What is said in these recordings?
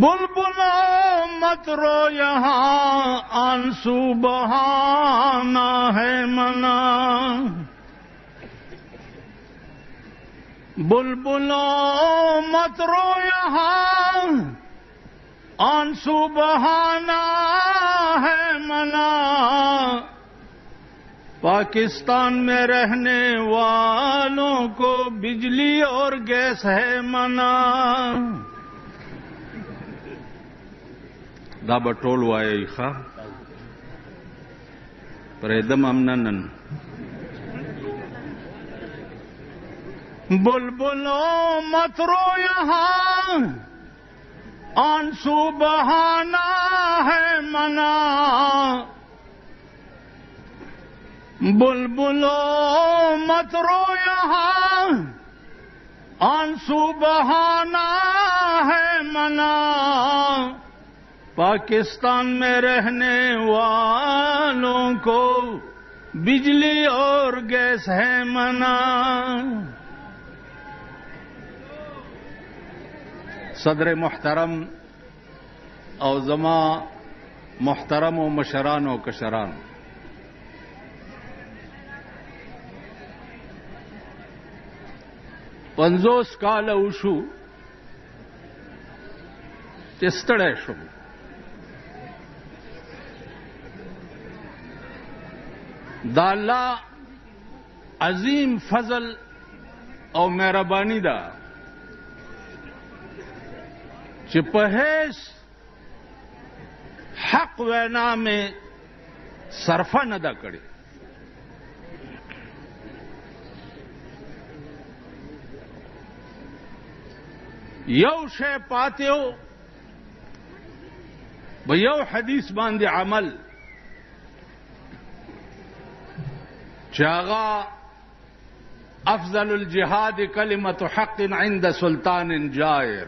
बुलबुलों मत रो यहाँ आंसू बहाना है मना, बुलबुलों मत रो यहाँ आंसू बहाना है मना, पाकिस्तान में रहने वालों को बिजली और गैस है मना। دا به ټول وایي ښه پرېږدم هم نه نن. बुलबुलों मत रो यहाँ आंसू बहाना है मना, बुलबुलों मत रो यहाँ आंसू बहाना है मना, पाकिस्तान में रहने वालों को बिजली और गैस है मना। सदर मुहतरम और जमा मुहतरम और मशरान और कशरान, 50 काल उशु چې ستړی شم. دا الله عظیم فضل او مهربانی ده چې په هیڅ حق وینا میں صرفه نه ده کړې. یو شی پاتیو به یو حدیث باندې عمل چې هغه افضل الجهاد کلمة حق عند سلطان جائر.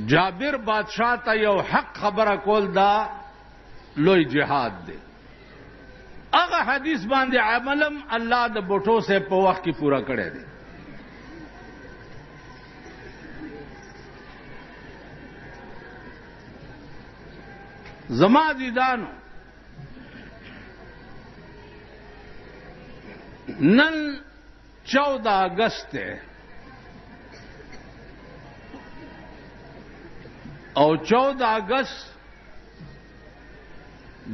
جابر بادشاہ ته یو حق خبره کول دا لوی جهاد دی. هغه حدیث باندې عملم الله د بوټو سے په وخت کې پورا کړی دی. زما دیدانو نن 14 اگست ہے اور 14 اگست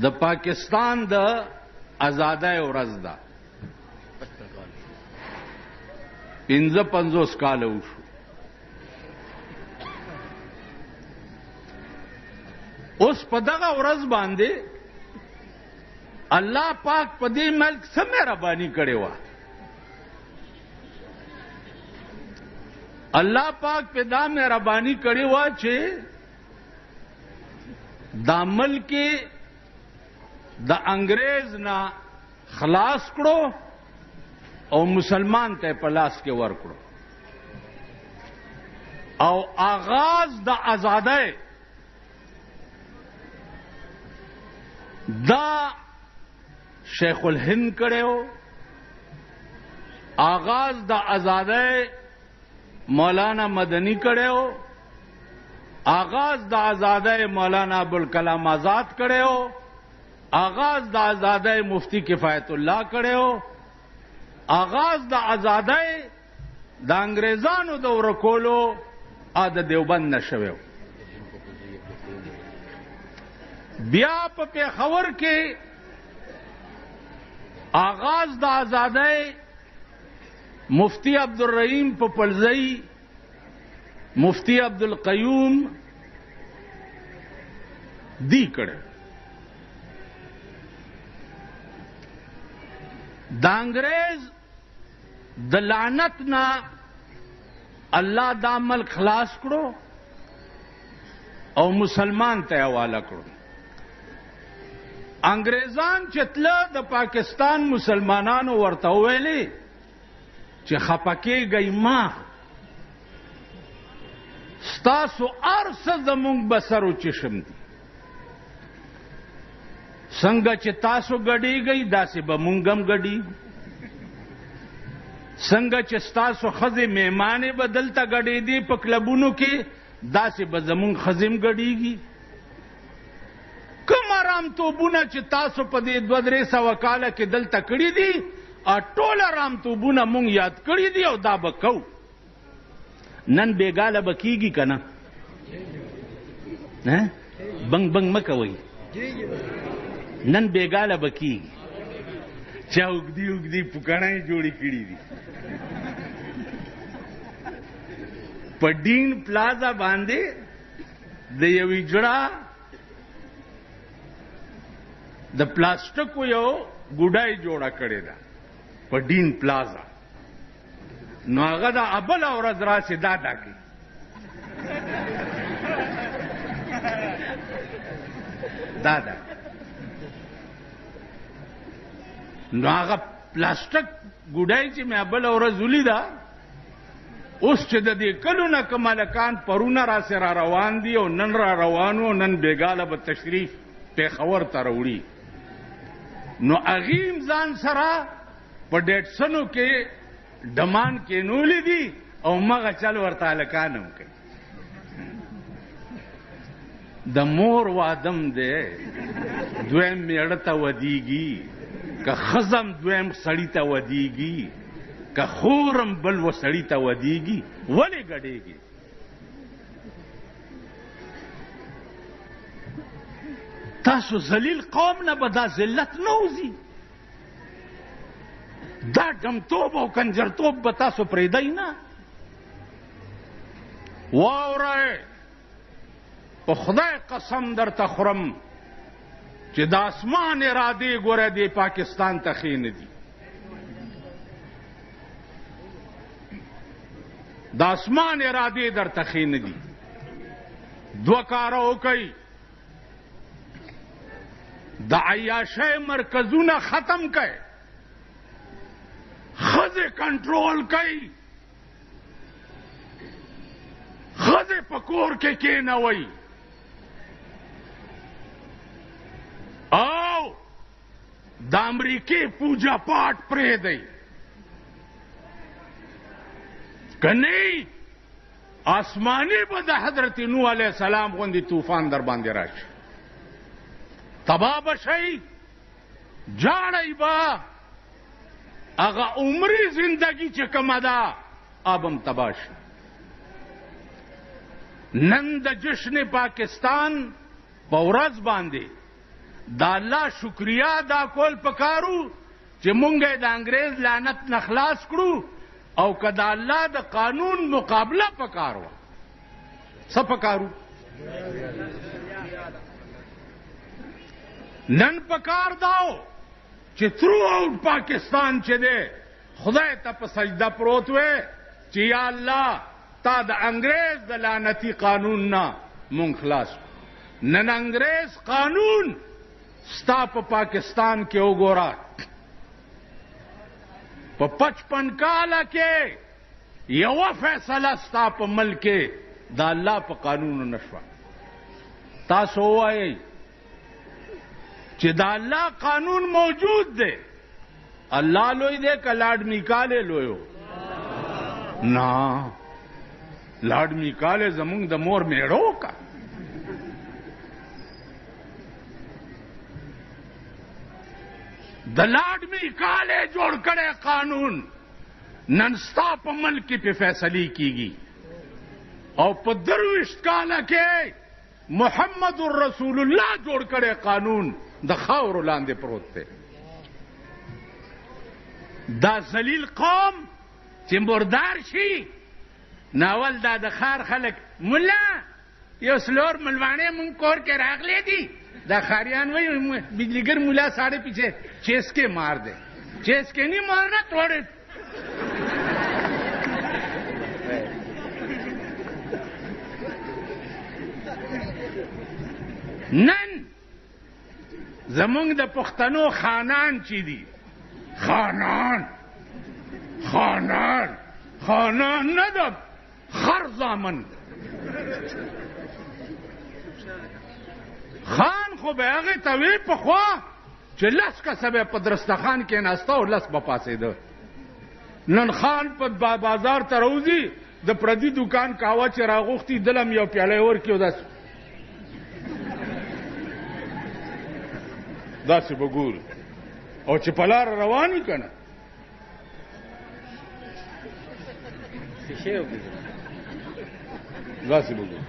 د پاکستان د آزادۍ ورځ ده. 55 کال وشو. اوس په دغه ورځ باندې الله پاک په دې ملک څه مهرباني کړې وه. الله پاک په دا مهرباني کړې وه چې دا ملک د انګریز نه خلاص کړو او مسلمان ته په لاس کې ورکړو او آغاز د آزادۍ دا شیخ الهند کړو. آغاز د آزادۍ مولانا مدنی کړو. آغاز د آزادۍ مولانا ابوالکلام آزاد کړو. آغاز د آزادۍ مفتی کفایت الله کړو. آغاز د آزادۍ د انګریزانو د ورکولو د دیوبند نشوي. بیا په پېښور کې آغاز د آزادۍ مفتی عبدالرحیم پپلزئی مفتی عبدالقیوم دی کړه. د انګریز د لعنت نه الله دا ملک خلاص کړو او مسلمان ته حواله کړو. انګریزان چې تله د پاکستان مسلمانانو ورته ویلي چې خفه کېږئ ما ستاسو هر څه زموږ بسر و چشم دي. څنګه چې تاسو ګډېږئ داسې به موږ هم ګډېږو. څنګه چې ستاسو ښځې میمانې به دلته ګډېدې په کلبونو کې داسې به زمونږ ښځې ګډېږي. کوم ارامتوبونه چې تاسو په دې 200-300 کاله کې دلته کړي دي ټول ارامتوبونه مونږ یاد کړي دي او دا به کوو. نن بېګاله به کېږي که نه؟ بنګ بنګ مه کوئ. نن بېګاله به کېږي. چا اوږدي اوږدي پوکڼۍ جوړې کړي دي. په ډین پلازا باندې د یوې جړه د پلاستیکو یو ګوډای جوړه کړې ده په ډین پلازا. نو هغه د ابله ورځ راسې دا کوي. دا ده. نو هغه پلاستیک ګوډای چې مې ابله ورځ ولیده، اوس چې د دې کلو نه که ملکان پرونه راسې را روان دي او نن را روانو، نن بېګاله به تشریف پېښور ته راوړي. نو هغې ځان سره په ډیټسنو کې ډمان کېنولي دي او مغه چل ورته هلکان هم کوي. د مور وادم دی، دویم میړه ته ودیږي، که ښځم دویم سړي ته ودیږي، که خورم بل و سړي ته ودیږي. ولې ګډېږي؟ تاسو ذلیل قوم نه به دا ذلت نه وځي. دا ډمتوب او کنجرتوب به تاسو پرېږدئ نه. واورئ، په خدای قسم درته خورم چې د اسمان ارادې ګوره دې پاکستان ته ښې نه دي. د اسمان ارادې درته ښې نه دي. 2 کاره وکئ. د عیاشۍ مرکزونه ختم کئ، ښځې کنټرول کئ، ښځې په کور کې کېنوئ او د امریکې پوجا پاټ پرېږدئ. که نه آسماني به د حضرت نوح علیه السلام غوندې طوفان در باندې راشي. تباه به شئ، جاړئ به. هغه عمري زندگی چې کومه ده اب هم تباه شي. نن د جشن پاکستان په ورځ باندې د الله شکریا ادا کول پکارو چې مونږ یې د انګریز لعنت نه خلاص کړو، او که د الله د قانون مقابله پکار وه. څه پکارو؟ نن پکار داو چې تھرو آؤٹ پاکستان چې دی خدای ته په سجده پروت وی چې یا الله تا د انګریز د لعنتي قانون نه مونږ خلاص. نن انګریز قانون ستا په پاکستان کې وګوره، په 55 کاله کې یوه فیصله ستا په ملک کې د الله په قانونو نشوه. تاسو ووایئ چې د الله قانون موجود دی. الله لوی دی که لاډ میکالې لویو؟ نه، لاډ میکالې زمونږ د مور میړو کا. د لاډ میکالې جوړ کړی قانون نن ستا په ملک کې په فیصلې کیږي. او په 23 کاله کې محمد رسول الله جوړ کړی قانون د خاورو لاندې پروت دی. دا ذلیل قوم چې مردار شي، ناول دا د خار خلک ملا یو سلور ملوانې مونږ کور کې راغلی دي، دا خاریان وایي بجلیګر ملا ساڑے پیچھے چیسکے مار دے. چیسکے نہیں مارنا، توڑے. نن زمونږ د پښتنو خانان چې دي، خانان نه د خر زامن. خان خو به هغې ته وی پخوا چې 10 کسه به په درستخان کې ناسته او 10 به پاسېده. نن خان په بازار ته راوځي د پردي دکان کاوه چې راغوښتي دلم یو پیاله ورکړي او داسې به ګورو او چې په لاره روان وي که نه داسې به ګورو.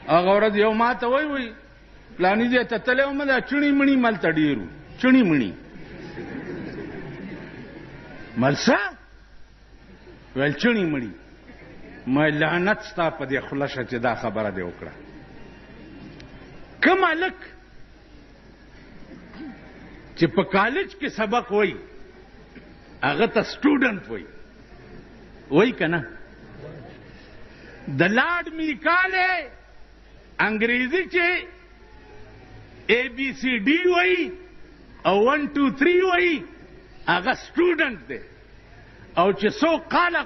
هغه ورځ یو ما ته وایي پلاني ځای ته تللی وم دا چڼي مڼي ملته ډېر وو چڼي مڼي ملسه ویل چڼي مڼي ما لعنت ستا په دې خوله شه چې دا خبره دې وکړه. کوم هلک چې په کالج کې سبق وایي هغه ته سټوډنټ وایي که نه؟ د لارډ میکالې انګریزي چې ABCD وایي او 1 2 3 وایي هغه سټوډنټ دی او چې څوک قال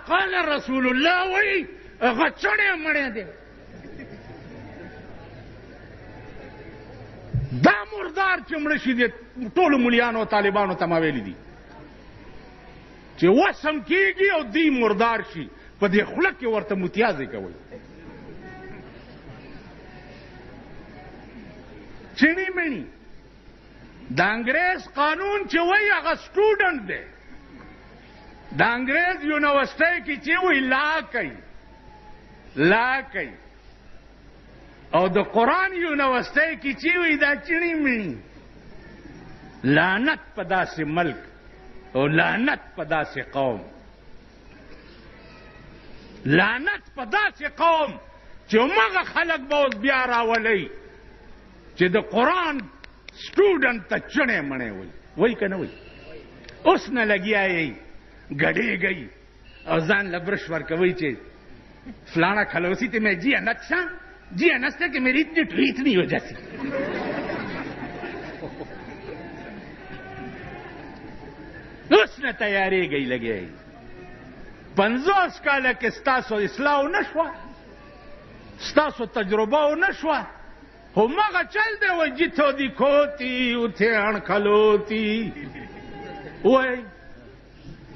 رسول الله وایي هغه چڼې مړی دی. دا مردار چې مړه شي دی ټولو ملیانو او طالبانو ته ما ویلي دي چې وسم کېږي او دوی مردار شي په دې خوله کې ورته متیازې کوئ. چڼي مڼي د انګریز قانون چې وایي هغه سټوډنټ دی. د انګریز یونیورسټۍ کې چې وایي لا کوي او د قرآن یونیورسټۍ کې چې وایي دا چڼي مڼي. لعنت په داسې ملک او لعنت په داسې قوم، لعنت په داسې قوم چې همغه خلک به اوس بیا راولئ چې د قرآن سټوډنټ ته چڼې مڼې وایي که نه وایي. اوس نه لګیا یې گڑھیگئی اور ځان له برش ورکوي چې فلانا کھلوسی ته میں جی انچھا جی انستے کہ میری اتنی ٹویٹ نہیں ہو جاتی. اوس نه تیاری گئی لګی 50 کاله کې ستاسو اصلاح نه شوه ستاسو تجربه نه شوه همغه چل دی وایي جتو دی کھوتی اتھے اڑ کھلوتی وایي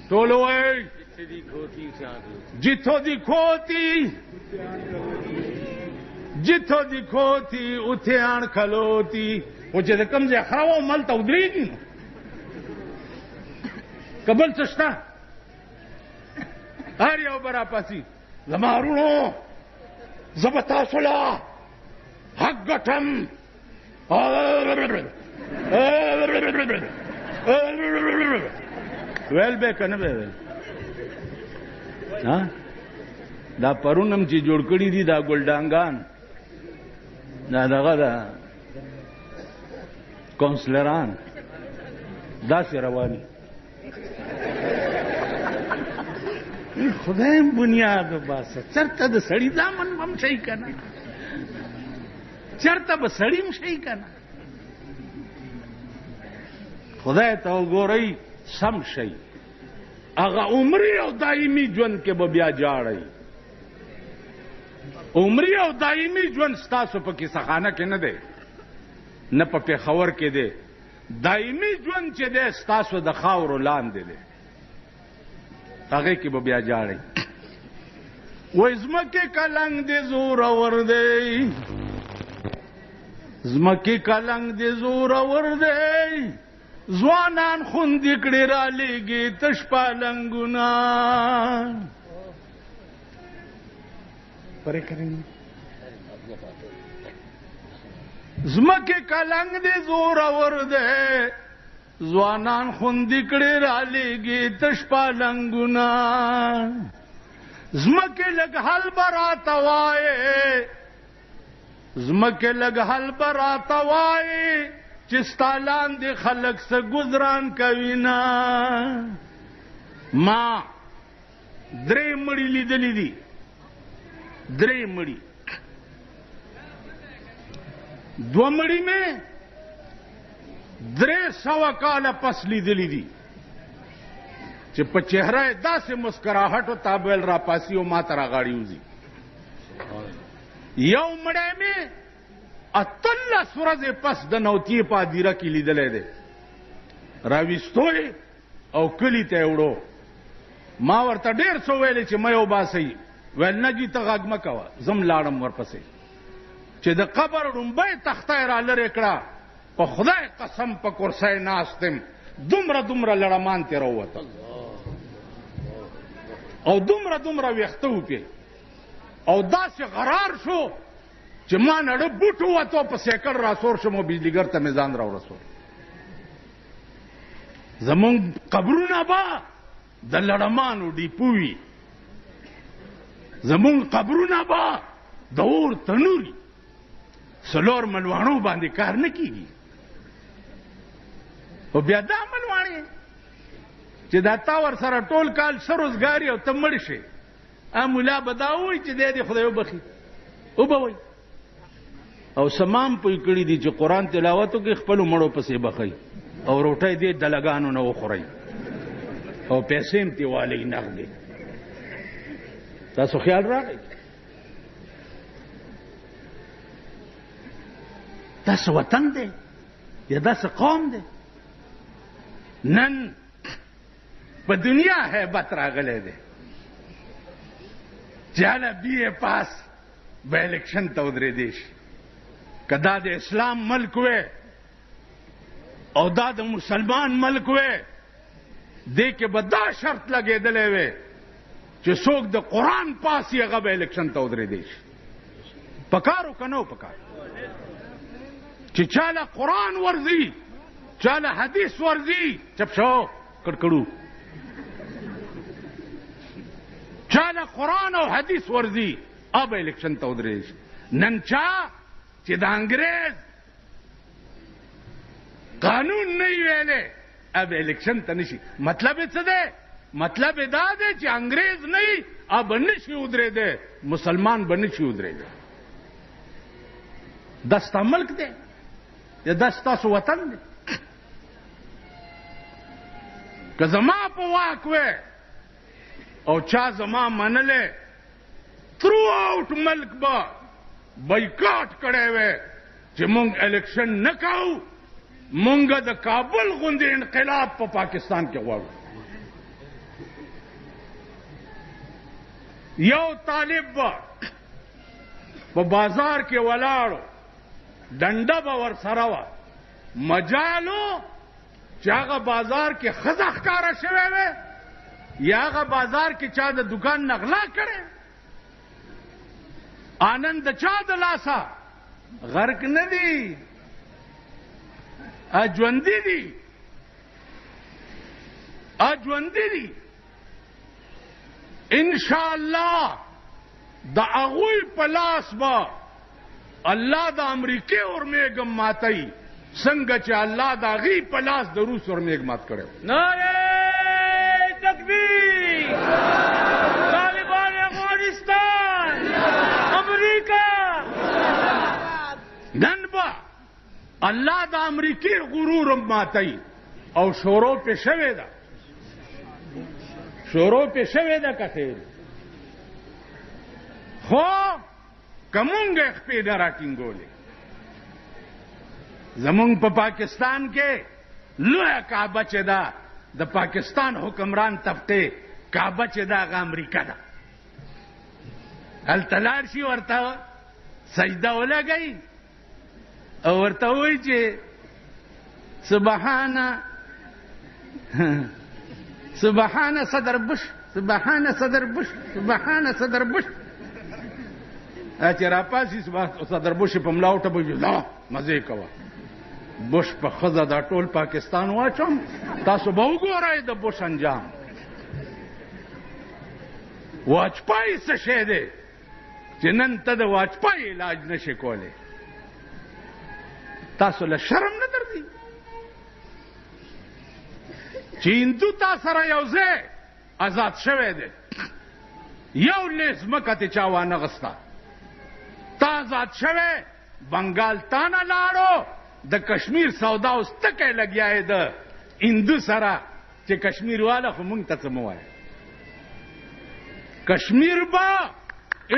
ټولو وایي جتو دی کھوتی اتھے اڑ کھلوتی. خو چې د کوم ځای خره وه ملته ودرېږي نو که بل څه شته هر یو به راپاسي زما وروڼو زه به تاسو له حق ګټم ویل به که نه به ویل. دا پرونم چې جوړ کړي دي دا ګلډانګان دا دغه دا کونسلران داسې رواني خدایم بنیاد وباسه چرته د سړي دامن هم شي که نه چرته به سړي هم شي که نه خدای ته وګورئ سم شي هغه عمري او دایمي ژوند کې به بیا جاړئ. عمري او دایمي ژوند ستاسو په کیسهخانه کې نه دی نه په پېښور کې دی. دایمي ژوند چې دی ستاسو د خاورو لاندې دی هغې کې به بیا جاړئ. وایي ځمکې کلنګ دې زورور دی ځمکې کلنګ دې زورور دی ځوانان خوندې کړې رالیږي تش پالنګونه پرې کریں ځمکې کلنګ دې زورور دی ځوانان خوندې کړې رالیږي تش پالنګونه ځمکې لږ حل به راته وایې ځمکې لږ حل به راته وایې چې ستا لاندې خلک څه ګزران کوي نه. ما 3 مړي لیدلي دي 3 مړي 2 مړي مې 300 کاله پس لیدلي دي چې په چهره یې داسې مسکراهټ او تابل را پاسي او ما ته راغاړي وځي. یو مړی مې 18 ورځې پس د نوتیې په هدیره کې لیدلی دی راویستو او کلي ته یې وړو. ما ورته ډېر څه ویلې چې مه یې وباسئ ویل نه جی ته غږ مه کوه زم لاړم ورپسې چې د قبر ړومبی تخته یې را لرې کړه په خدای قسم په کرسی ناست یم دومره لړمان ترې راووتل او دومره ویښته وپې او داسې غرار شو چې ما نړه بوټ ووتو په سیکړ راسور شم او بجلیګر ته مې ځان راورسول. زمونږ قبرونه به د لړمانو ډیپو وي، زمونږ قبرونه به د اور تنوري، څلور ملواڼو باندې کار نه کیږي. او بیا دا ملواڼې چې دا تا ورسره ټول کال ښه روزګار او ته مړ شې، ملا به دا وایي چې دی دې خدای وبخي، وبه وایي. او سمام پوی کړي دي چې قرآن تلاوت وکړي خپلو مړو پسې بخئ او روټۍ دې دلګانو نه وخورئ او پیسې هم ترې والئ نغدې. تاسو خیال راغی؟ داسې وطن دی یا داسې قوم دی؟ نن په دنیا هیبت راغلی دی چې هله بی اے پاس به الیکشن ته ودرېدی شي. که دا د اسلام ملک وی او دا د مسلمان ملک وی، دې کې به دا شرط لګېدلی وی چې څوک د قرآن پاس یې هغه به الیکشن ته ودرېدی شي. پکارو که نه و پکار چې چاله قرآن ورځي چاله حدیث ورځي چپ شو کړکړو، چاله قرآن او حدیث ورځي اب الیکشن ته ودرېدی شي. نن چا چې د انګریز قانون نه ویلې اب الیکشن ته نشي. مطلب یې څه دی؟ مطلب یې دا دی چې انګریز نه اب نشي ودرېدی، مسلمان به نشي ودرېدی. دا ستا ملک دی یا دا ستاسو وطن دی؟ که زما په واک وی او چا زما منلې تھرو آؤٹ ملک به بایکاټ کړی وی چې مونږ الیکشن نه کوو، مونږ د کابل غوندې انقلاب په پاکستان کې غواړو. یو طالب به په بازار کې ولاړو، ډنډه به ورسره وه، مجالو چې هغه بازار کې ښځه ښکاره شوی وی یا هغه بازار کې چا د دکان نه غلا کړی، آنند د چا د لاسه غرق نه دی، ژوندي دي، ژوندي دي. انشاءالله د هغوی په لاس به الله د امریکې اورمیږم ماتوي څنګه چې الله د هغې په لاس د روس اورمیږ مات کړی. نعرہ تکبیر! طالبان افغانستان! امریکا! نن به الله د امریکې غرور ماتوي او شروع پې شوې ده، شروع پې شوې ده که خیر. خو که مونږ یې خپې نه راټینګولې، زمونږ په پاکستان کې لویه کعبه چې ده د پاکستان حکمران طبقې کعبه چې ده هغه امریکا ده. هلته لاړ شي ورته سجده ولګئ او ورته وایي چې سبحانه صدر بش، سبحانه صدر بش، سبحانه صدر بش. چې راپاسي صدر بش په ملا وټه لا مزې کوه، بش په ښځه دا ټول پاکستان واچوم، تاسو به وګورئ د بش انجام. واجپای څه شی دی چې نن ته د واجپای علاج نشي کولی؟ تاسو له شرم نه درځي چې هندو تا سره یو ځای آزاد شوی دی، یو لیز مکه ته چا وانغسته، تا آزاد شوی، بنګال تا نه لاړو، د کشمیر سودا اوس تکی لګیا د هندو سره چې کشمیر والا خو مونږ ته څه مه وایه. کشمیر به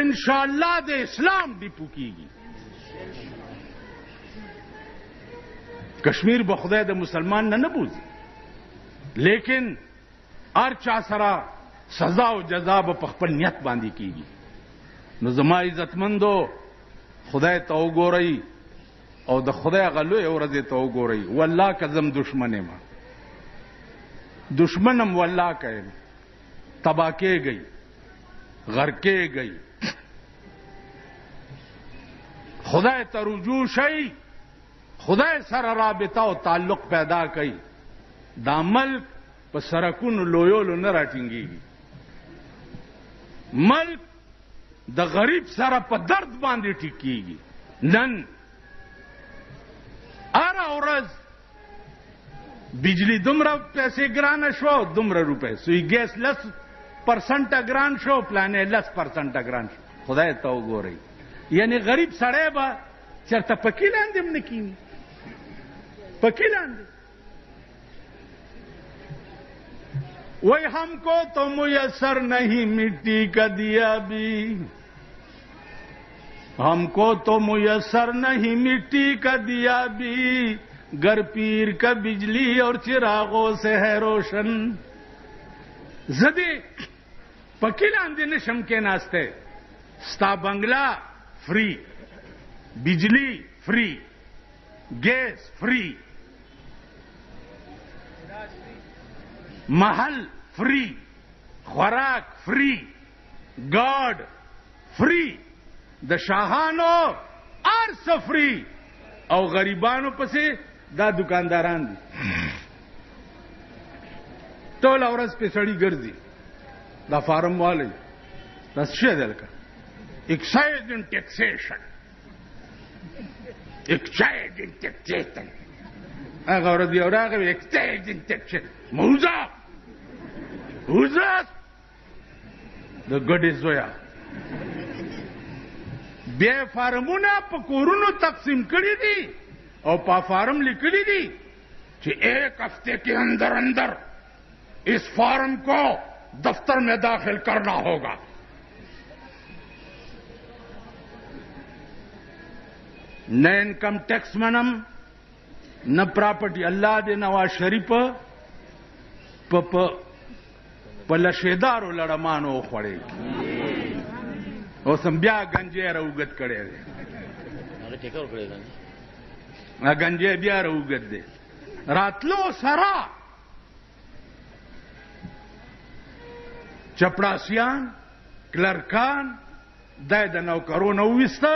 انشاءالله د اسلام ډیپو کیږي. کشمیر به خدای د مسلمان نه بوزي، لیکن هر چا سره سزا او جزا به په خپل نیت باندې کیږي. نو زما عزتمندو خدای ته وګورئ او د خدای غلوی ورځې ته وګورئ. والله که زم دشمن یم، دشمنم والله که یم، تبا کېږئ، غرقېږئ. خدای ته رجوع شئ، خدای سره رابطه او تعلق پیدا کړئ. دا ملک په سرکونو لویولو نه راټینګېږي. ملک د غریب سره په درد باندې ټیکېږي. نن هره ورځ بجلی دومره پیسې ګرانه شو، دومره روپۍ، سوی ګیس 10% ګران شو، پلانې 10% ګران شو. خدای ته وګورئ. یعنی غریب سړی به چېرته پکې لاندې هم نه کیني، پکې لاندې. وہی ہم کو تو میسر نہیں مٹی کا دیا بھی، ہم کو تو میسر نہیں مٹی کا دیا بھی، گر پیر کا بجلی اور چراغوں سے ہے روشن. زدی پکی لاندې نشم کې ناسته. ستا بنگلا فری، بجلی فری، گیس فری، محل فری، خوراک فری، گارد فری، د شاهانو ارس فری، او غریبانو پسې دا دکانداران دي. ټول ورځ په سړی ګرځي، دا فارم والی، دا څه دی لکه ایکسایز اینڈ ټیکسیشن، ایکسایز اینڈ ټیکسیشن. هغه ورځ یو راغی ایکسایز اینڈ ټیکسیشن. موزه د ګډې زویا بیا فارمونه په کورونو تقسیم کړي دي او په فارم لیکلي دي چې 1 ہفتے کے اندر اندر اس فارم کو دفتر میں داخل کرنا ہوگا. نہ انکم ٹیکس منم، نہ پراپرٹی. الله دې نواز شریف په لشیدارو لړمانو وخوړې، اوس هم بیا گنجی راوګد کړی دی. گنجی بیا راوګد دی. راتلو سره چپړاسیان، کلرکان دای د نوکرونو وویسته،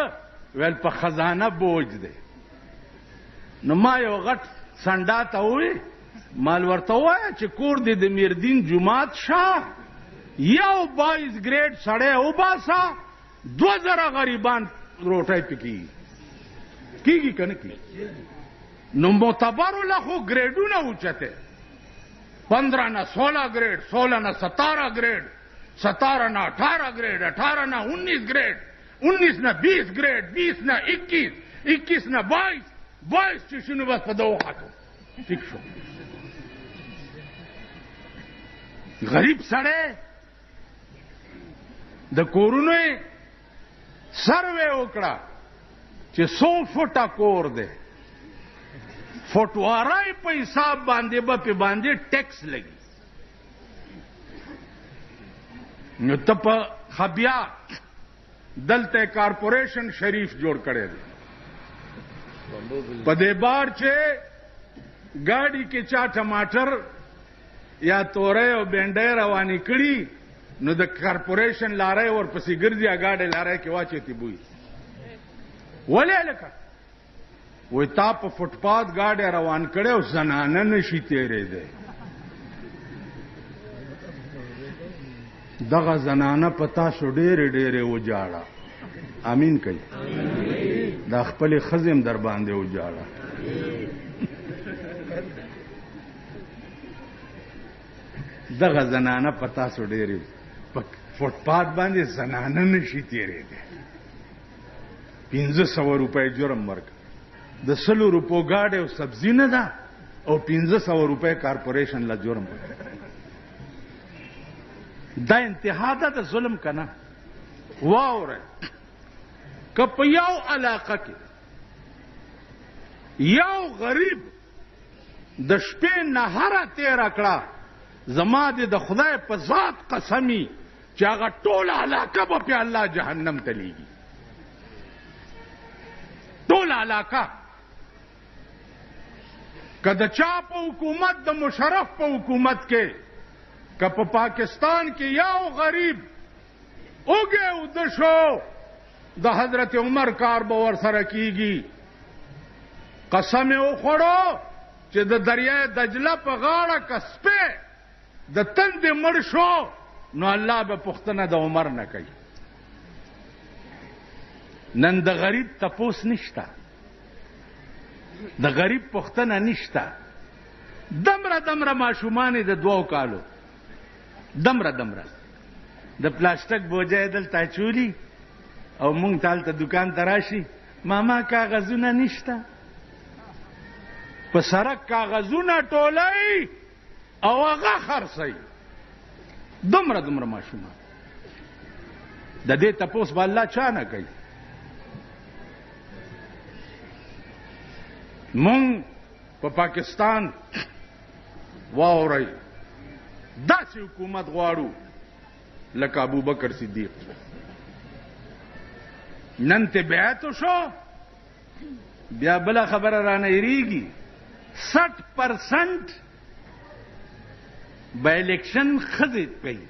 ویل په خزانه بوج دی. نو ما یو غټ سنډا ته ووی، مال ورته ووایه چې کور دې د میردین جومات شه، یو 22 ګریډ سړی وباسه، 2000 غریبان روټۍ پکې کېږي که نه کېږي. نو معتبرو له خو ګریډونه اوچته، 15 نه 16 ګریډ، 16 نه 17 ګریډ، 17 نه 18 ګریډ، 18 نه 19 ګریډ، 19 نه 20 ګریډ، 20 نه 21، 21 نه 22، 22 چې شنو بس په دغو خاطو ټیک شو. غریب سړی د کورونو سروې وکړه چې 100 فوټه کور دی، فوټوارای په حساب باندې به په باندې ټیکس لګي. نو ته په خبیا دلته کارپوریشن شریف جوړ کړی دی. په دې بار چې ګاډي کې چا ټماټر یا تورې او بینډۍ روانې کړي، نو د کارپوریشن لارې ورپسې ګرځي، ګاډي لارې کې واچېتي بوی. ولې لکه وای تا په فوټپات ګاډي روان کړي او زنانه نشي تېرېدی. دغه زنانه په تاسو ډېرې ډېرې وجاړه. امین کوي. دا خپلې ښځې هم در باندې وجاړه. دغه زنانه په تاسو ډېرې په فوټپات باندې زنانه نشي تېرېدی. 1500 روپۍ جرم ورکړه. د 100 روپو ګاډي او سبزي نه ده او 1500 روپۍ کارپوریشن له جرم ورکړه. دا انتها ده د ظلم که نه؟ واوره، که په یو علاقه کې یو غریب د شپې نهره تېره کړه، زما دې د خدای په ذات قسمي چې هغه ټوله علاقه به په الله جهنم ته لیږي. ټوله علاقه که د چا په حکومت د مشرف په حکومت کې که په پاکستان کې یو غریب اوږې اوده شو د حضرت عمر کار به ورسره کیږي. قسم یې وخوړو چې د دریای دجله په غاړه که سپی د تندې مړ شو نو الله به پوښتنه د عمر نه کوي. نن د غریب تپوس نشته، د غریب پوښتنه نشته. دمره ماشومان د 2 کالو دمره د پلاستیک بوجه دلته چولی او مونږ تالته دکان ته راشي، ماما کاغذونه نشته، په سړک کاغذونه ټولای او هغه خرڅي. دمره ماشومان د دې تپوس به الله چا نه کوي. مونږ په پاکستان واورئ داسې حکومت غواړو لکه ابوبکر صدیق. نن ته بیعت شو بیا بله خبره رانه یریږي. 60% به الیکشن ښځې کوي،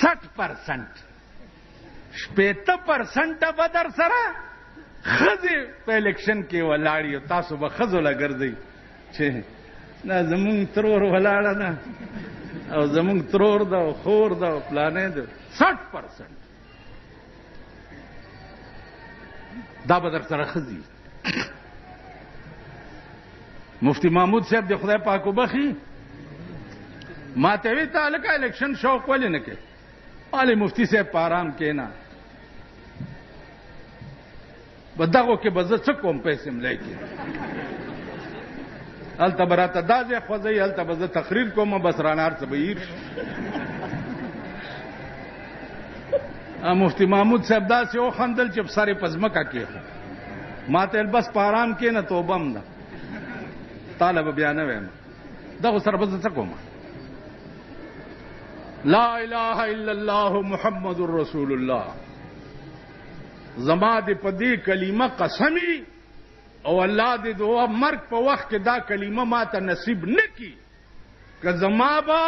60%. 80% به در سره ښځې په الیکشن کې ولاړې او تاسو به ښځو له ګرځئ چې دا زمونږ ترور ولاړه ده او زمونږ ترور ده او خور ده او پلانې ده. 60% دا به در سره ښځې. مفتی محمود صاحب د خدای پاک وبخي ما ته وی ته لکه الیکشن شوق ولې نه کوي؟ مالې مفتی صاحب په آرام کېنه، په دغو کې به زه څه کوم پیسې ملای کې هلته به راته دا ځای خوځوي، هلته به زه تقریر کوم، بس رانه هر څه به هیر شي. مفتی محمود صاحب داسې وخندل چې سر یې په ځمکه کېښود. ما ته بس په آرام کېنه توبه م ده، تاله به بیا نه وایم، دغو سره به زه څه کوم؟ لا اله الا الله محمد رسول الله. زما دې په دې کلمه قسمی او الله دې د مرګ په وخت کې دا کلمه ما ته نصیب نه کی که زما به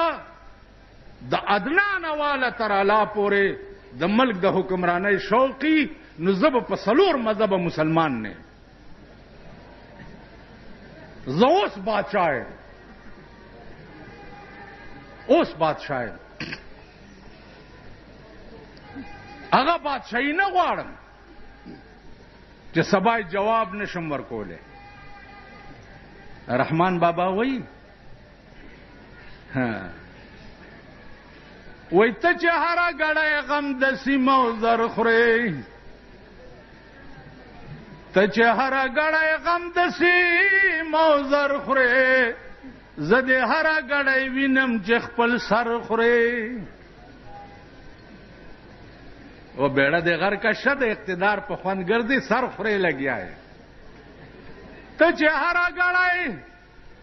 د ادنان والا تر اعلی پورې د ملک د حکمرانۍ شوقي نو زه به په 4 مذهب مسلمان نه. زه اوس بادشاہ یم، اوس بادشاہ یم، هغه بادشاہي نه غواړم چې سبا جواب نشم ورکولی. رحمان بابا وایي وای ته چې هره ګړی غم د سیمو زر خورې، ته چې هره ګړی غم د سیمو زر خورې، زه دې هره ګړی وینم چې خپل سر خورې. وہ بیڑا دے غر کا شد اقتدار په خوند ګرځي سر خورې لګیا ہے. ته چې هره ګړی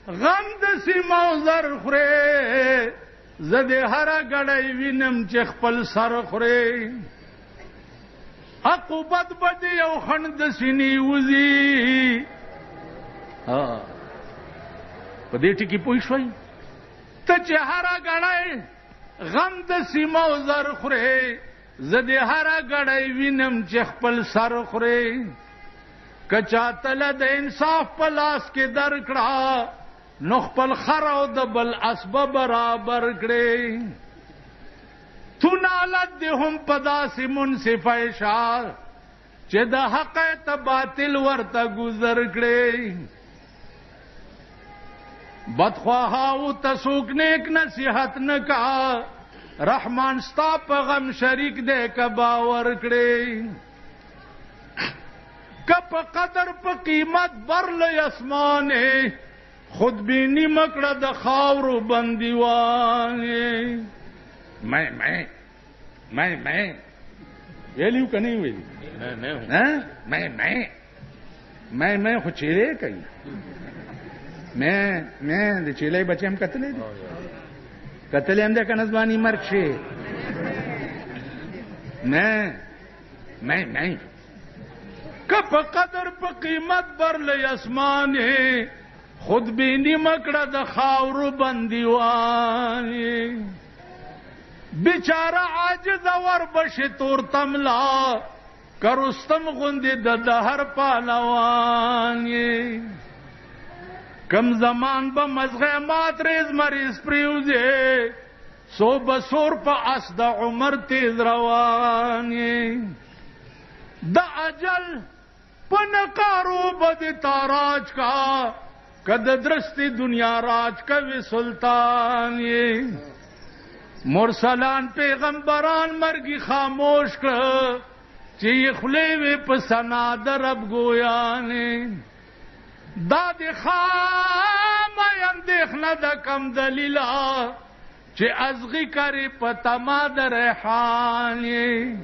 غم د سیمو زر خورې، زه دې هره ګړی وینم چې خپل سر خورې. عقوبت به دې یو خڼ د سینې وځي. په دې ټکي پوه شوئ؟ ته چې هره ګړی غم د سیمو زر خورې، زه دې هره ګړی وینم چې خپل سر خورې. که چا تله د انصاف په لاس کې درکړه نو خپل خر او د بل اسبه برابر کړې. تو نالت دې هم په داسې منصفه شه چې د حق ته باطل ورته گذر کړې. بدخواهاو ته څوک نیک نصیحت نه کا، رحمان ستا په غم شریک دے که باور کړې. که په قدر په قیمت برلې اسمانې، خود بینی مکړه د خاورو بندیوانې. میں ویلیو که نه ویلی؟ میں خو چیرې کوي، میں د چیلې بچې هم کتلی دي قتل هم ده کنه زمانی مرگ شه. میں کپ قدر پا قیمت برلی اسمانی خود بینی مکڑا دا خاورو بندیوانی بیچارہ عاجز ور بشی تور تملا کرستم غندی دا دہر پالوانی کم زمان با مزغی مات ریز مریض پریوزی سو بسور پا اس دا عمر تیز روانی دا اجل پا نقارو بدی تاراج کا کد درستی دنیا راج کوی سلطانی مرسلان پیغمبران مرگی خاموش کر چی خلیوی پا سناد رب گویانی دادی خام اندیخنا دا کم دلیلا چی ازغی کری پا تماد ریحانی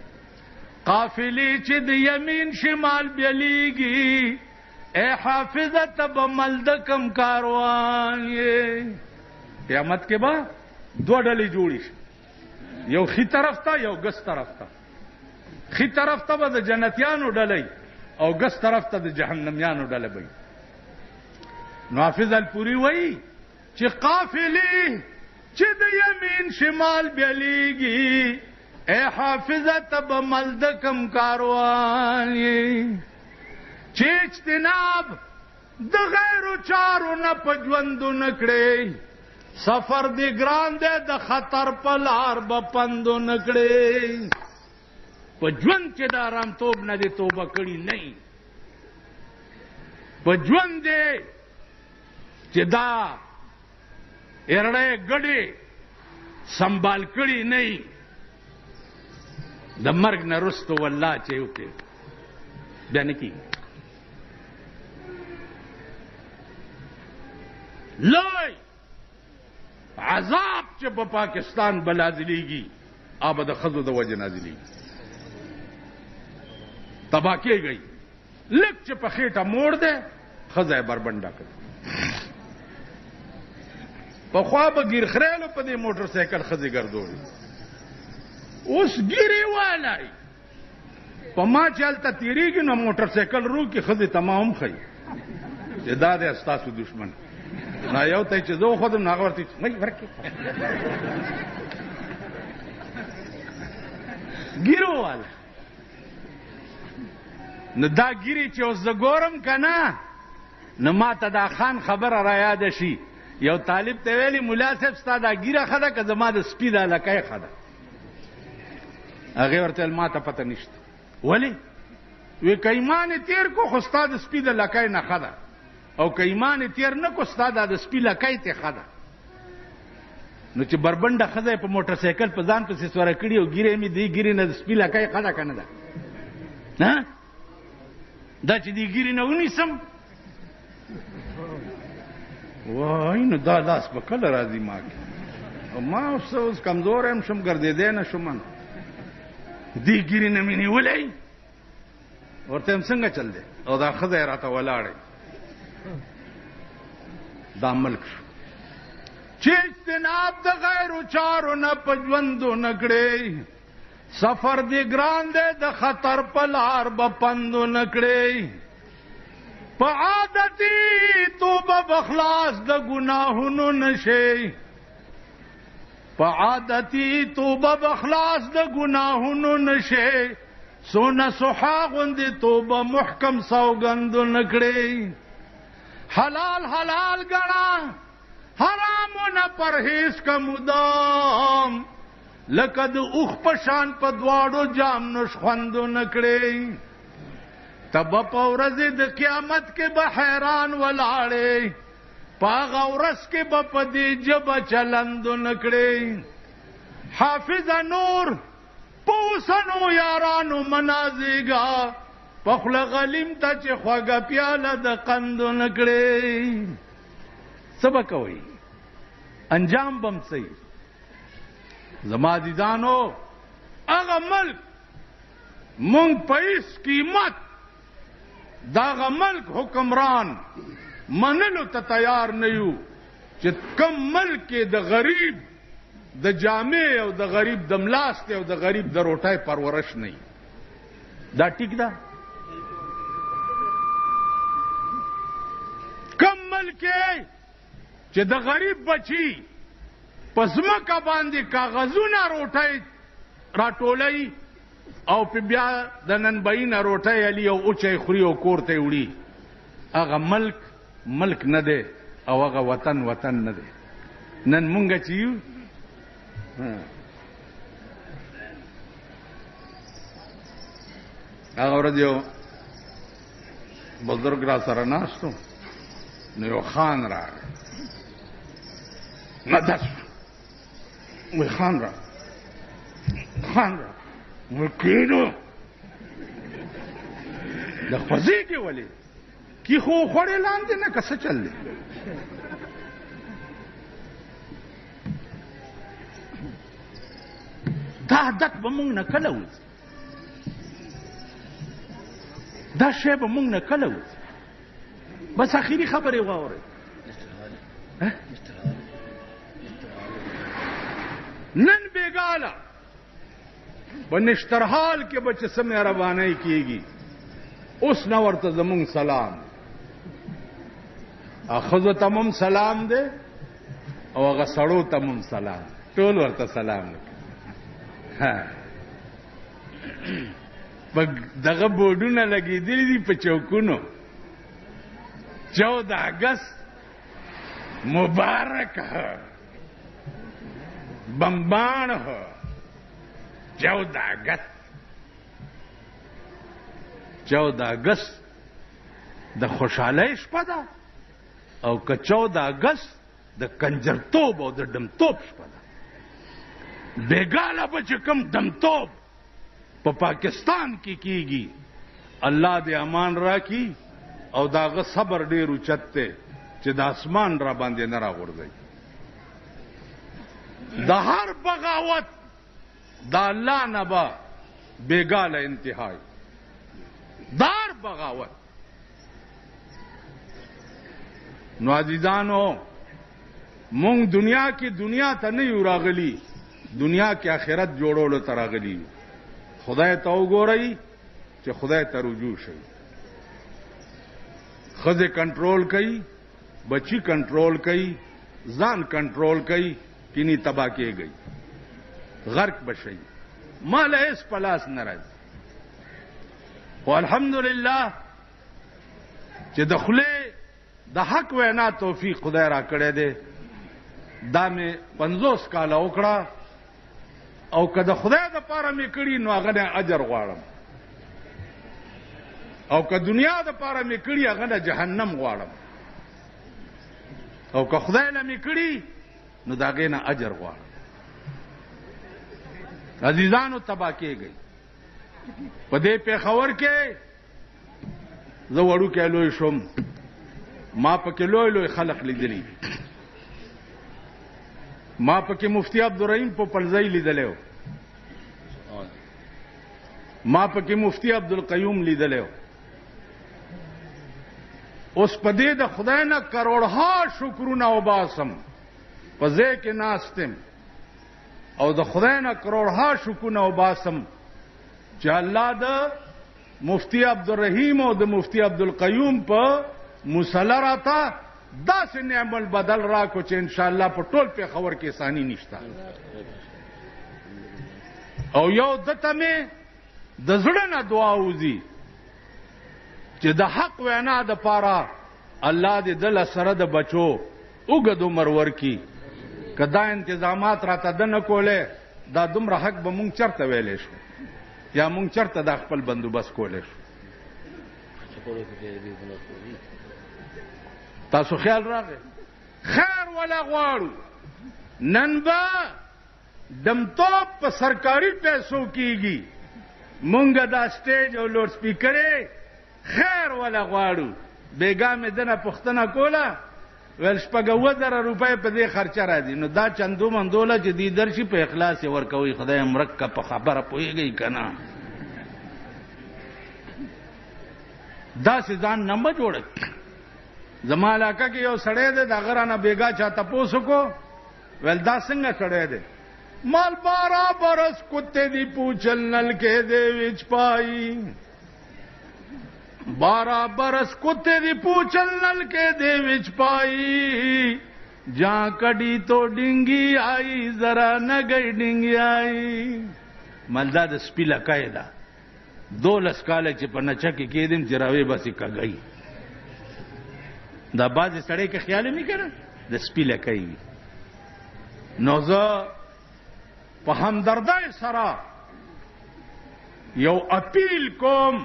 قافلی چی دی یمین شمال بیلیگی اے حافظت بملدکم کاروانی قیامت کے بعد دو ڈلی جوڑیش یو خی طرف تا یو گس طرف تا خی طرف تا با دا جنتیانو ڈلی او گس طرف تا دا جہنمیانو ڈلی بی نو حافظ الپوری وئی چی قافلی چی دا یمین شمال بیلیگی اے حافظت بملدکم کاروانی چی اجتناب دا غیرو چارو نا پجوندو نکڑے سفر دی گران دے دا خطر پلار بپندو نکڑے پجوند چی دا رام توب نا دی توبہ کڑی نہیں پجوند دے چی دا ارڑے گڑے سنبال کڑی نہیں دا مرگ نرستو واللہ چیوتے بیانی کی لوئی عذاب چه په پاکستان بلازلیگی آب دا خزو دا وجه نازلیگی تباہ کی گئی لک چه په خیٹا موڑ دے خزای بربنڈا کر په خواب گیر خریلو په دی موٹر سیکل خزی گردولی اس گیری والائی په ما چلتا تیریگی نو موٹر سیکل رو کی خزی تمام خی چه دا دے استاسو دشمن نا یو ته چې زه خودم ناغه ورته مې ورکې ګیرو والا نو دا ګیری چې اوس زه ګورم که نه نو ما ته دا خان خبره را یاده شي یو طالب ته ویلي ملا صاحب ستا دا ګیره ښه ده که زما د سپي دا لکۍ ښه ده هغې ورته ویل ما ته پته نشته ولې وی که ایمان یې تېر کو خو ستا د سپي د لکۍ نه ښه ده او که ایمان تیر نکو ستا دا د سپی لکای ته خدا نو چې بربنده خزه په موټر سایکل په ځان پسې سوره کړی او ګیره می دی ګیره نه د سپی لکای خدا کنه دا نه دا چې دی ګیره نه ونیسم وای نو دا لاس په کله راځي ما کې او ما اوس کمزور هم شم ګرځېدی نه شم دی ګیره نه مې نیولی ورته هم څنګه چل دی او دا خزه یې راته ولاړی دا ملک شو چی اجتناب دا غیرو چارو نا پجوندو نکڑے سفر دی گران دے دا خطر پلار بپندو نکڑے پا عادتی تو بخلاص دا گناہنو نشے پا عادتی تو بخلاص دا گناہنو نشے سونا سحاغن دی تو محکم سوگندو نکڑے حلال حلال گنا حرامو نہ پرہیز کا مدام لقد اخ پشان پدواڑو جام نشخوندو نکڑے تب پورز د قیامت کے بحیران ولاڑے پاغ ورس کے بپدی جب چلندو نکڑے حافظ نور پوسنو یارانو منازی گا پخل غلیم تا چې خواږه پیاله د قندو نکړې څه به کوئ انجام بم صحیح زما عزیزانو هغه ملک مونږ په هیڅ قیمت داغه ملک حکمران منلو ته تیار نه یو چې کم ملک د غریب د جامع او د غریب د ملاست او د غریب د روټۍ پرورش نه دا ټیک ده؟ کم ملک چې د غریب بچی په ځمکه باندې کاغذونه روټۍ راټولوي او په بیا د ننبعینه روټۍ علي او اوچی خوري او کور ته وړي، هغه ملک نه دی او هغه وطن نه دی. نن مونږ چې یو هغه ورځ یو بزرګ را سره ناستو، نو یو خان راغی، نه داس وی خان را وی کینو د خوځې کې ولې کی خو خوړې لاندې نه کسه چل دی. دا عادت به مونږ نه کله وځي، دا شی به مونږ نه کله وځي. بس اخیری خبرې واورئ. نن بیګاله په نشترحال کې به چې څه مهربانۍ کېږي، اوس نه ورته زمونږ سلام، ښځو ته مم سلام دی او هغه سړو ته مم سلام، ټول ورته سلام وکړي. په دغه بورډونه لګېدلي دي په چوکونو، 14 اگست مبارک ہے، بمبان ہے 14 اگست د خوشحالۍ شپه ده او که 14 اگست د کنجرتوب او د ډمتوب شپه ده. بیګاله به چې کوم دمتوب په پاکستان کې کیږي، الله دې امان راکړي او د هغه صبر ډېر اوچت دی چې د اسمان را باندې نه راغورځي. د هر بغاوت د الله نه به بیګاله انتهای، د هر بغاوت. نو عزیزانو، مونږ دنیا کې دنیا ته نه یو راغلي، دنیا کې آخرت جوړولو ته راغلي. خدای ته وګورئ چې خدای ته رجوع شئ. ښځې کنټرول کوي، بچی کنټرول کوي، ځان کنټرول کوي، کینی تباہ کېږئ، غرق بشئ، مال هیڅ په لاس نه راځي. خو الحمدلله چې د خولې د حق وینا توفیق خدای را کړی دی. دا مې 50 کاله وکړه او که د خدای د پاره مې کړي نو هغه نه اجر غواړم، او که دنیا د پاره مې کړي هغه نه جهنم غواړم، او که خدای نه مې کړي نو د هغې نه اجر غواړم. عزیزانو، تباه کېږئ. په دې پېښور کې زه وړوکی لوی شوم، ما پکې لوی خلق لیدلی. ما پکې مفتی عبدالرحیم پوپلزی لیدلی و، ما پکې مفتی عبدالقیوم لیدلی و. اوس په دې د خدای نه کروڑها شکرونه وباسم، په ځای کې ناستم او د خدای نه کروڑها شکرونه وباسم چې الله د مفتی عبدالرحیم او د مفتی عبدالقیوم په مصلی راته داسې نعم البدل راکو چې انشاءالله په ټول پېښور کې ثاني نشته. او یو دته مې د زړه نه دعا وځي چې د حق وینا د پاره الله دې دل سره د بچو اوږد عمر ورکړي. که دا انتظامات راته ده نه کولی، دا دومره حق به مونږ چرته ویلی شو یا مونږ چرته دا خپل بندوبست کولی شو. تاسو خیال راغی؟ خیر ولا غواړو. نن به دمتوب په سرکاري پیسو کیږي، مونږ دا سټیج او لوډ سپیکرې خیر ولا غواړو. بیګا مې دنه پوښتنه کوله، ویل 2,000 روپۍ په دې خرچه راځي. نو دا چندو مندوله چې دی درشي په اخلاص یې ورکوي. خدای مرکه په خبره پوهېږئ که نه؟ داسې ځان نه مه جوړئ. زما علاقه کې یو سړی دی، د هغه رانه بیګا چا تپوس وکړو، ویل دا څنګه سړی دی؟ مال 12 برس کتے دی پوچھل نلکے دے وچ پائی 12 برس کتے دی پوچھل نلکے دے وچ پائی جہاں کڑی تو ڈنگی آئی ذرا نہ گئی ڈنگی آئی مالدا د سپی لکای دا 12 کاله چې په نچه کې کېدم چې راوی بسې کږی دا بعضې سړی که خیال یې نه کنه د سپي لکۍ وي نو زه په همدردۍ سره یو اپیل کوم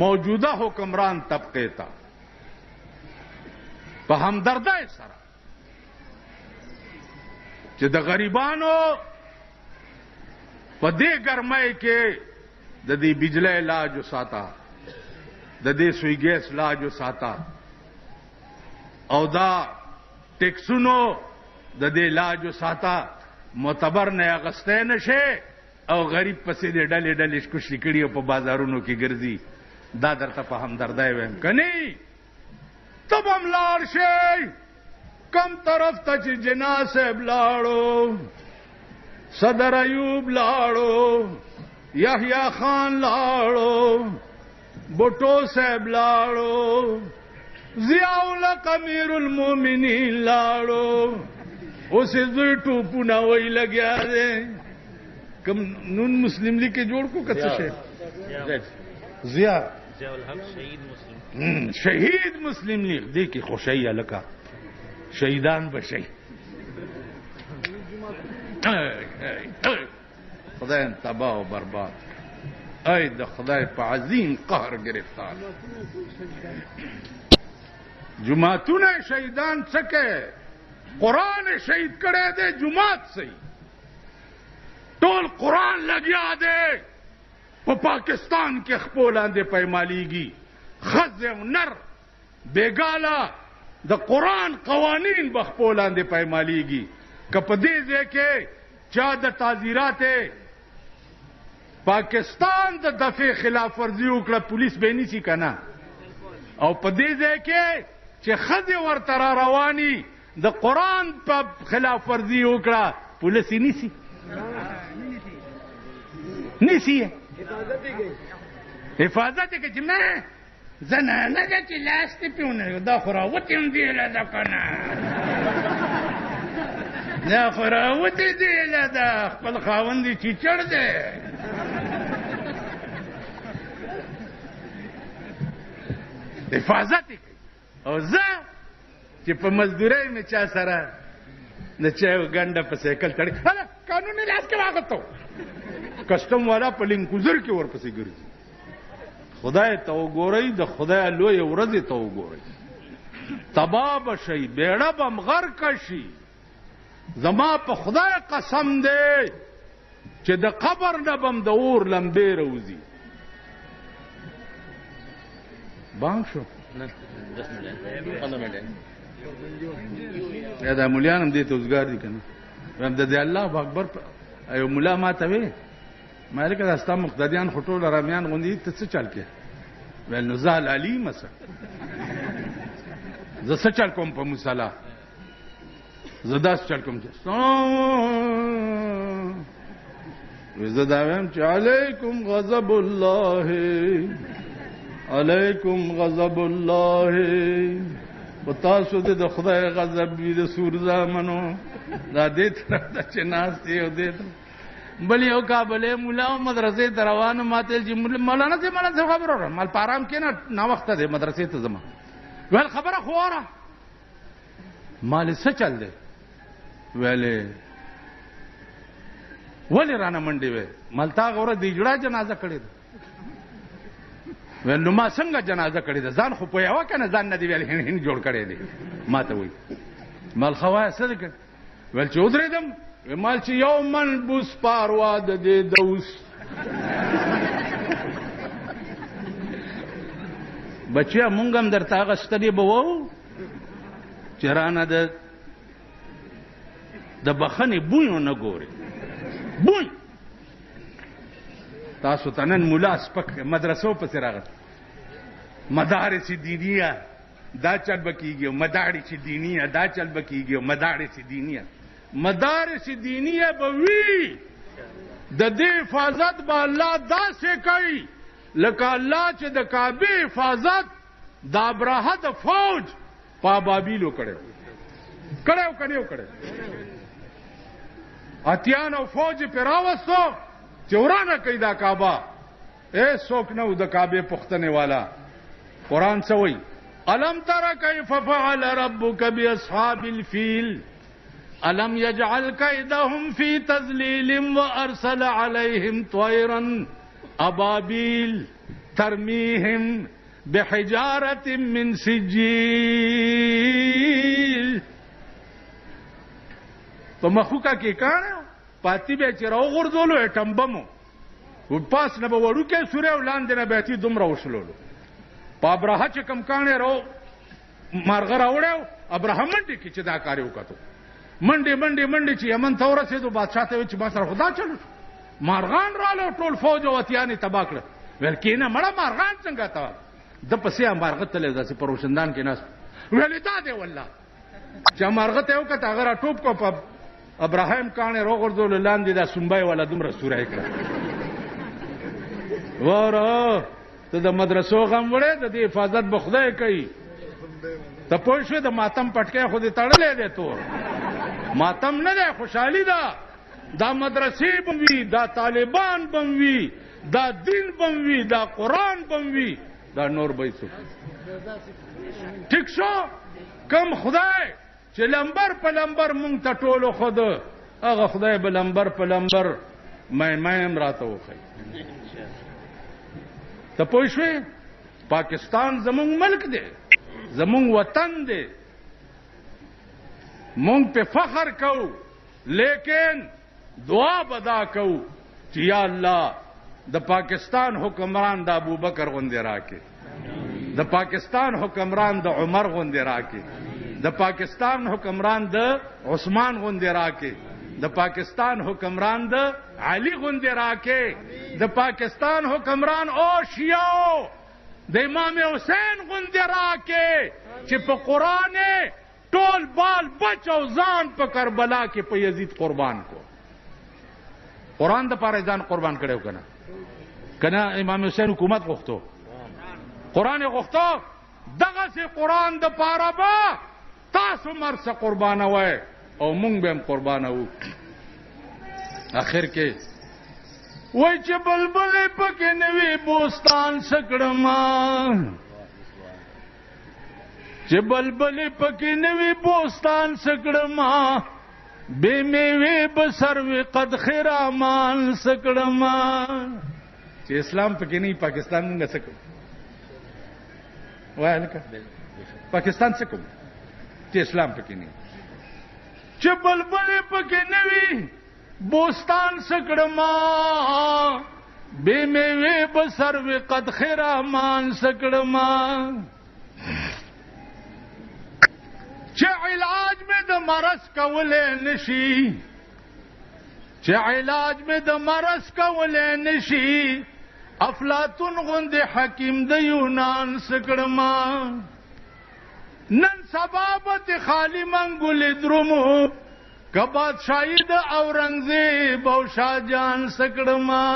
موجوده حکمران طبقې ته په همدردۍ سره چې د غریبانو په دې ګرمۍ کې د دې بجلی لاج وساته د دې سوی ګیس لاج وساته او دا ټیکسونو د دې لاج وساته معتبر نه اغستی نشي او غریب پسې د ډلې ډلې شکوشي کړي او په بازارونو کې ګرځي دا درته په همدردۍ وایم که نه ته به هم لاړ شئ کم طرف ته چې جناح صاحب لاړو صدر ایوب لاړو یحیی خان لاړو بوټو صاحب لاړو ضیاء الحق امیر المومنین لاړو اوسې زوی ټوپونه وی لګیا دی کم نون مسلم لیگ کې جوړ کو کڅ شي ضیاء الحق شهید مسلم لیگ دې کې خوشی الکا شهیدان بشي خدای تباہ و برباد ای د خدای په عظیم قهر گرفتار جماعتونه شهیدان څکه قرآن شهید کړی دی جماعت صحیح ټول قرآن لګیا دی په پاکستان کې خپو لاندې پیمالیږي ښځې او نر بېګاله د قرآن قوانین به خپو لاندې پیمالیږي که په دې ځای کې چا د تعزیرات پاکستان د دفع خلاف ورزي وکړه پولیس به نیسي که نه او په دې ځای کې چې ښځې ورته را رواني د قرآن په خلاف ورزي وکړه پولیس یې نیسي نیسي حفاظت یې کوي چې نه زنانه ده چې لاس دې پې ونه دا خو راوتې هم دیله ده که نه دا خو راوتې دیله ده خپل خاوند یې چیچړ دی حفاظت یې کوي او زه چې په مزدورۍ مې چا سره د چایو ګنډه په سایکل تړي هله قانون یې لاس کې واغوتو کسټم والا په لینکوزر کې ورپسې ګرځي خدای ته وګورئ د خدای لویې ورځې ته وګورئ تباه به شئ بیړه به م غرقه شي زما په خدای قسم دی چې د قبر نه به م د اور لمبې راوځي بانک شو یا دا مولیان هم دې ته اوزګار دي که نه وایم د دې الله اکبر یو ملا ما ته وې ما لکه دا ستا مقتدیان خو ټول رامیان غوندې ته څه چل کې ویل نو زه علي مسه زه څه چل کوم په مصلا زه داسې چل کوم چې زه دا وایم چې علیکم غضب الله علیکم غضب الله په تاسو دې د خدای غضب وي د سور زامنو دا دې طرف ته چې ناست دی او دې بل یو کابلې مولا مدرسې ته روانو ما ته چې مولانا صاحب مالا صاحب خبر اورم مال په ارام کې نه ناوخته دی مدرسې ته ځم ویل خبره خو اوره مال څه چل دی ویلې ولې رانه منډې وې مال تا غوره د اجړا جنازه کړې ده ویل نو ما څنګه جنازه کړې ده ځان خو پوهېوه که نه ځان نه دي ویل هند جوړ کړی دی ما ته وایي مال خوایا څه دی کړ ویل چې ودرېدم مال چې یو من بوس پاروا د دې دوس بچیا مونږ هم درته هغه ستړي به وو چې رانه د بخنې بوی ونه ګورې بوی تاسو ته نن ملا سپک مدرسو پسې راغلی مدارس دینیه دا چل به کېږي او مدارس دینیه دا چل به کېږي او مدارس دینیه مدارس دینیه به وي، د دې حفاظت به الله داسې کوي لکه الله چې د کعبې حفاظت د ابرهه د فوج په ابابیلو کړی اتیانو فوج پې راوستو چې ورانه کوي دا کعبه. څوک نه و د کعبې پوښتنې والا. قرآن څه وایي؟ الم تر کیف فعل ربک باصحاب الفیل الم یجعل کیدهم فی تضلیل وارسل علیهم طیرا ابابیل ترمیهم بحجارة من سجیل. په مخوکا کې کاڼه پاتی به چې راوغورځولو اټم بمو پاس نه به وړوکی سورې او لاندې نه به یې دومره وشلولو. په ابرهه چې کوم کاڼې مارغه راوړی ابرهه منډې کې چې دا کار یې وکړو، منډې چې یمن ته ورسېدو بادشاه ته ویل چې ما سره خو دا چلو شو، مارغان راغلو ټول فوج او اتیان یې تباه کړه. ویل کېنه مړه مارغان څنګه ته د پسې مارغه تللی داسې په روشندان کې ناست. ویل دا دی والله چې مارغه ته یې وکړه هغه را ټوپ کړو په ابراهیم کاڼې راوغورځولو لاندې دا سنبی والا دومره سوری یې کړه. واره ته د مدرسو غم وړې د دې حفاظت به خدای کوي. ته پوه شوې د ماتم پټکی خو دې تړلی دی تور ماتم نه دی، خوشحالي ده. دا مدرسې به وي، دا طالبان به وي، دا دین به وي، دا قرآن به وي، دا نور به څوک. ټیک شو. کم خدای چې لمبر په لمبر مونږ ته ټولو خود هغه خدای به لمبر په لمبر میم راته وښیي. ته پوه شوې؟ پاکستان زمونږ ملک دی، زمونږ وطن دی، مونږ په فخر کوو، لیکن دعا بدا کوو چې یا الله د پاکستان حکمران د ابوبکر غوندې راکې، د پاکستان حکمران د عمر غوندې راکې، د پاکستان حکمران د عثمان غوندې راکې، د پاکستان حکمران د علی غوندې راکې، د پاکستان حکمران او شیعو د امام حسین غوندې راکې چې په قرآن ټول بال بچ او ځان په کربلا کې په یزید قربان کو. قرآن د پاره ځان قربان کړو کنه امام حسین حکومت غوښتو، قرآن غوښتو، دغه سي قرآن د پاره به تاسو مرسه قربانوي او مونږ به هم قربانو. اخر کې وای چې بلبل پکې نوی بوستان سکړما، چې بلبل پکې نوی بوستان سکړما، بے میوه بسروي قد خرامان سکړما. چې اسلام پکې نه پاکستان موږ څه کوو؟ وای لکه پاکستان څه کوو چې اسلام پکې نه؟ چې بلبل پکې نوی بوستان سکړما، بے میوه بسروي قد خرامان سکړما. چې علاج مې د مرض کولې نشي، چې علاج مې د مرض کولې نشي، افلاطون غوندې حکیم د یونان سکړما. نن سبا به خالی منګولې درومو که بادشاهي د اورنګزیب او شاهجان سکړما.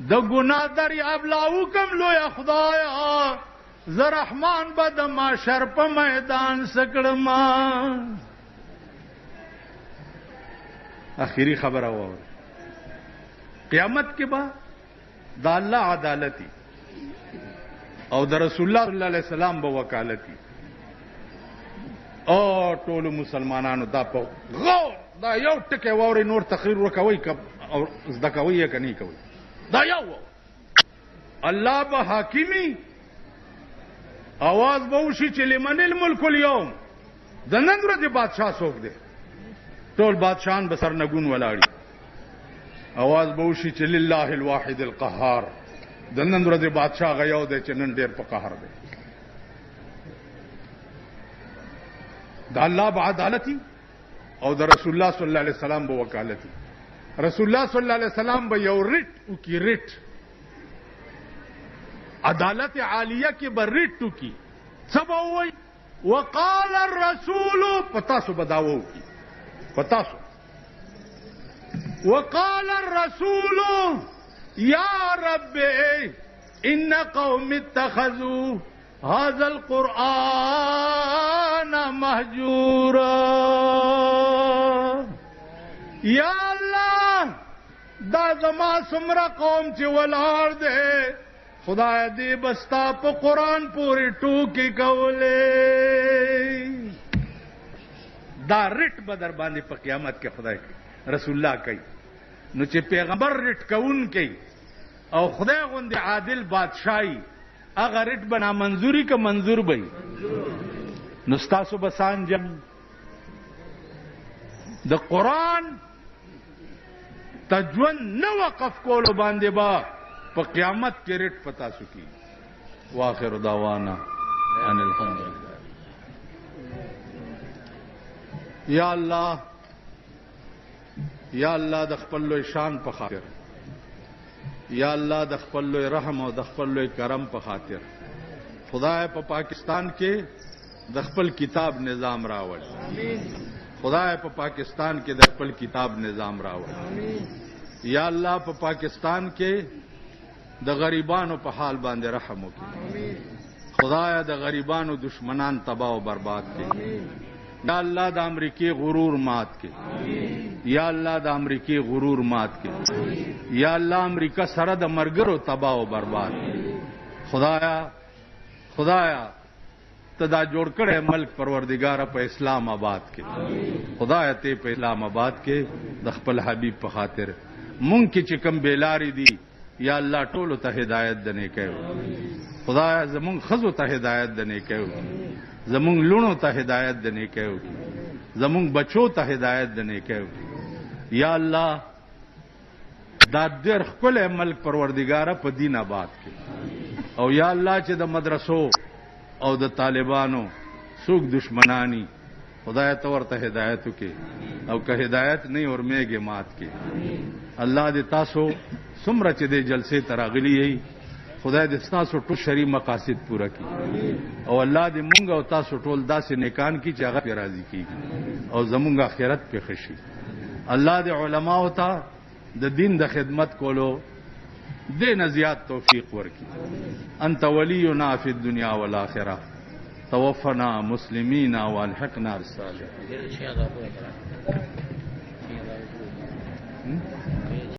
د ګناه دریاب لاو کم لویه خدایا، زه رحمان به د معاشر په میدان سکړما. اخیری خبره واوره، قیامت کې به د الله عدالتي او د رسول الله صلی الله علیه وسلم به وکالتي او ټول مسلمانانو دا په غور دا یو ټکی واوري، نور تقریر وکوي او زده کوي که نه کوي، دا یو الله به حاکمي आवाज به وشي چې لمن الملک اليوم، د نن ورځې بادشاه څوک دی؟ ټول بادشاهان به سرنګون ولاړي. आवाज به وشي چې لله الواحد القهار، د نن ورځې بادشاه هغه یو دی چې نن ډېر په قهر دی. د الله به عدالتي او د رسول الله صلی الله علیه وسلم به وکالتي. رسول الله صلی الله علیه وسلم به یو ریټ وکي، ریټ عدالت عالیه کې به ریټ وکي. څه به وایي؟ وقال الرسول، پتا سو به داوا وکي پتا سو وقال الرسول یا رب ان قوم اتخذوا هذا القرآن مهجورا. یا الله دا زما سمرا قوم چې ولاړ دے خدای دې بستا په قرآن پورې ټوکې کولې. دا رټ بدر باندې په قیامت کې خدای رسول الله کوي. نو چې پیغمبر رټ کوون کوي او خدای غوندې عادل بادشاہي هغه رټ بنا منظوري که منظور بي نو ستاسو بسان جم د قرآن تجون نه وقف کولو باندې با په قیامت کې رټ پتا سو کی. واخر دعوانا ان الحمدلله. یا الله یا الله د خپل لوی شان په خاطر، یا الله د خپل لوی رحم او د خپل لوی کرم په خاطر خدای په پاکستان کې د خپل کتاب نظام راوړ. خدای په پاکستان کې د خپل کتاب نظام راوړ. یا الله په پاکستان کې د غریبانو په حال باندې رحم وکړي. خدای د غریبانو دشمنان تباہ او برباد کړي. یا الله د امریکای غرور مات کړي. یا الله د امریکای غرور مات کړي. یا الله امریکا سره د مرګرو تباہ او برباد کړي. خدایا ته دا جوړ کړې ملک پروردگار په اسلام آباد کې. خدای ته په اسلام آباد کې د خپل حبیب په خاطر مونږ کې چې کوم بیلاری دي یا الله ټولو ته هدایت دنه کوي. خدای زمونږ خزو ته هدایت دنه کوي. زمونږ لونو ته هدایت دنه کوي. زمونږ بچو ته هدایت دنه کوي. یا الله دا ډېر ښکلی ملک پروردگار په دین آباد کې. او یا الله چې د مدرسو او د طالبانو څوک دشمنانی خدای ته ورته هدایت وکړي او که هدایت نه ورمېږي مات کړي. الله دې تاسو څومره چې دې جلسې ته راغلي یئ خدای دې ستاسو ټول شرعي مقاصد پوره کړي او الله دې مونږ او تاسو ټول داسې نیکان کړي چې هغه پرې راضي کېږي او زمونږ آخرت پې ښه شي. الله دې علماو ته د دین د خدمت کولو دین زیاد توفیق ورکی. انت ولینا فی الدنیا والآخرہ توفنا مسلمین والحقنا بالصالحین.